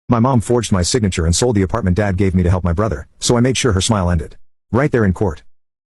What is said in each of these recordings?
My mom forged my signature and sold the apartment Dad gave me to help my brother, so I made sure her smile ended. Right there in court.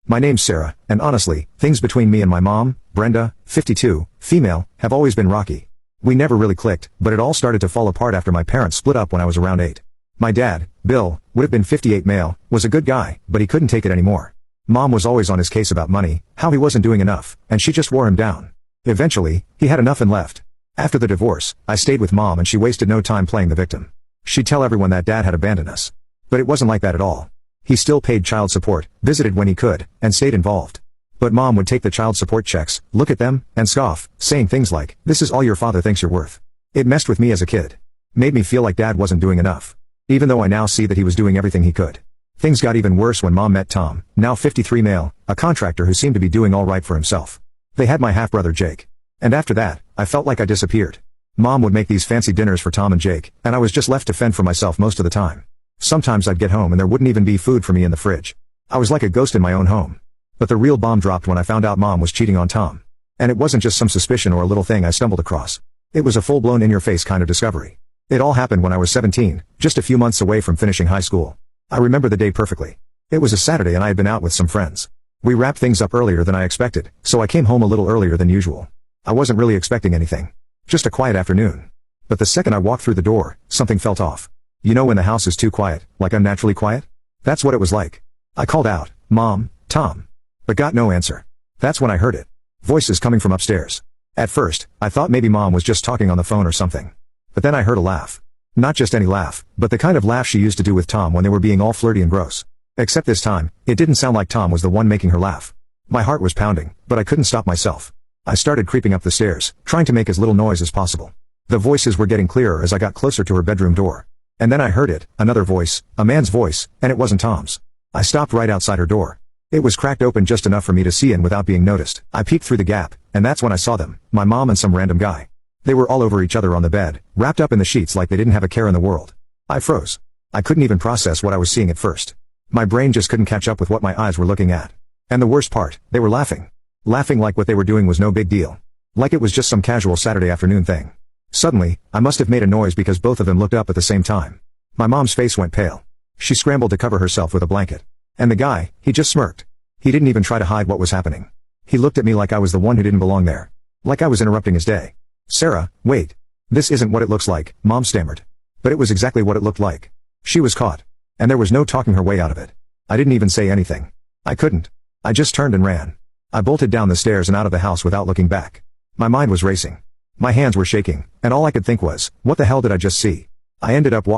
My name's Sarah, and honestly, things between me and my mom, Brenda, 52, female, have always been rocky. We never really clicked, but it all started to fall apart after my parents split up when I was around 8. My dad, Bill, would have been 58 male, was a good guy, but he couldn't take it anymore. Mom was always on his case about money, how he wasn't doing enough, and she just wore him down. Eventually, he had enough and left. After the divorce, I stayed with Mom and she wasted no time playing the victim. She'd tell everyone that Dad had abandoned us. But it wasn't like that at all. He still paid child support, visited when he could, and stayed involved. But Mom would take the child support checks, look at them, and scoff, saying things like, "This is all your father thinks you're worth." It messed with me as a kid. Made me feel like Dad wasn't doing enough. Even though I now see that he was doing everything he could. Things got even worse when Mom met Tom, now 53 male, a contractor who seemed to be doing all right for himself. They had my half-brother Jake. And after that, I felt like I disappeared. Mom would make these fancy dinners for Tom and Jake, and I was just left to fend for myself most of the time. Sometimes I'd get home and there wouldn't even be food for me in the fridge. I was like a ghost in my own home. But the real bomb dropped when I found out Mom was cheating on Tom. And it wasn't just some suspicion or a little thing I stumbled across. It was a full-blown in-your-face kind of discovery. It all happened when I was 17, just a few months away from finishing high school. I remember the day perfectly. It was a Saturday and I had been out with some friends. We wrapped things up earlier than I expected, so I came home a little earlier than usual. I wasn't really expecting anything. Just a quiet afternoon. But the second I walked through the door, something felt off. You know when the house is too quiet, like unnaturally quiet? That's what it was like. I called out, "Mom, Tom." But got no answer. That's when I heard it. Voices coming from upstairs. At first, I thought maybe Mom was just talking on the phone or something. But then I heard a laugh. Not just any laugh, but the kind of laugh she used to do with Tom when they were being all flirty and gross. Except this time, it didn't sound like Tom was the one making her laugh. My heart was pounding, but I couldn't stop myself. I started creeping up the stairs, trying to make as little noise as possible. The voices were getting clearer as I got closer to her bedroom door. And then I heard it, another voice, a man's voice, and it wasn't Tom's. I stopped right outside her door. It was cracked open just enough for me to see in without being noticed. I peeked through the gap, and that's when I saw them, my mom and some random guy. They were all over each other on the bed, wrapped up in the sheets like they didn't have a care in the world. I froze. I couldn't even process what I was seeing at first. My brain just couldn't catch up with what my eyes were looking at. And the worst part, they were laughing. Laughing like what they were doing was no big deal. Like it was just some casual Saturday afternoon thing. Suddenly, I must have made a noise because both of them looked up at the same time. My mom's face went pale. She scrambled to cover herself with a blanket. And the guy, he just smirked. He didn't even try to hide what was happening. He looked at me like I was the one who didn't belong there. Like I was interrupting his day. "Sarah, wait. This isn't what it looks like," Mom stammered. But it was exactly what it looked like. She was caught. And there was no talking her way out of it. I didn't even say anything. I couldn't. I just turned and ran. I bolted down the stairs and out of the house without looking back. My mind was racing. My hands were shaking, and all I could think was, what the hell did I just see? I ended up